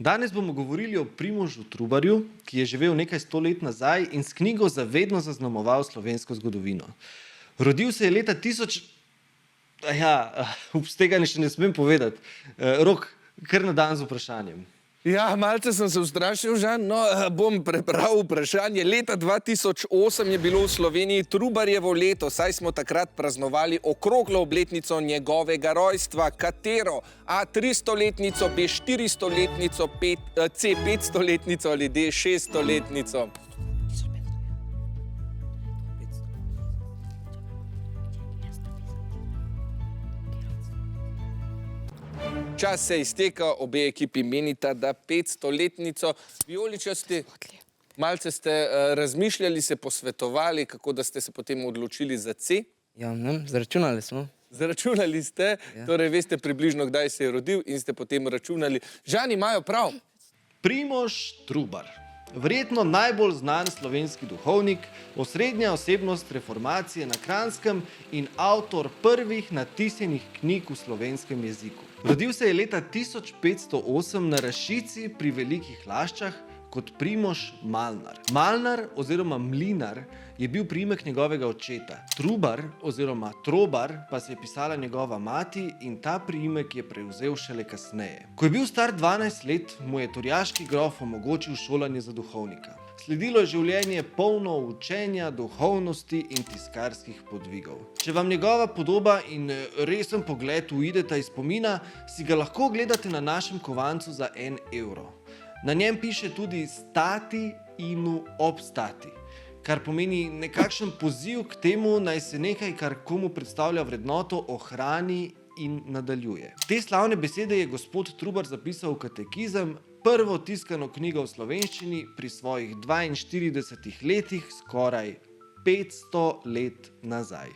Danes bomo govorili o Primožu Trubarju, ki je živel nekaj 100 let nazaj in s knjigo zavedno zaznamoval slovensko zgodovino. Rodil se je leta 1000... ups, tega še ne smem povedati. Rok, kar na dan z vprašanjem. Ja, malce sem se ustrašil, Žan. No, bom prebral vprašanje. Leta 2008 je bilo v Sloveniji Trubarjevo leto, saj smo takrat praznovali okroglo obletnico njegovega rojstva. Katero? A 300-letnico, B 400-letnico, C 500-letnico ali D 600-letnico? Čas se izteka, obe ekipi menita, da 500-letnico. Vijoličasti, malce ste razmišljali, se posvetovali, kako da ste se potem odločili za C? Ja, ne, zaračunali smo. Zaračunali ste, torej veste približno, kdaj se je rodil in ste potem računali. Žan, imajo prav. Primož Trubar. Verjetno najbolj znan slovenski duhovnik, osrednja osebnost reformacije na Kranjskem in avtor prvih natisnjenih knjig v slovenskem jeziku. Rodil se je leta 1508 na Rašici pri Velikih Laščah kot Primož Malnar. Malnar oziroma Mlinar je bil priimek njegovega očeta. Trubar oziroma Trobar pa se je pisala njegova mati in ta priimek je prevzel šele kasneje. Ko je bil star 12 let, mu je turjaški grof omogočil šolanje za duhovnika. Sledilo je življenje polno učenja, duhovnosti in tiskarskih podvigov. Če vam njegova podoba in resen pogled uideta iz spomina, si ga lahko gledate na našem kovancu za 1 evro. Na njem piše tudi stati inu obstati, kar pomeni nekakšen poziv k temu, naj se nekaj, kar komu predstavlja vrednoto, ohrani in nadaljuje. Te slavne besede je gospod Trubar zapisal v katekizem, prvo tiskano knjigo v slovenščini pri svojih 42 letih, skoraj 500 let nazaj.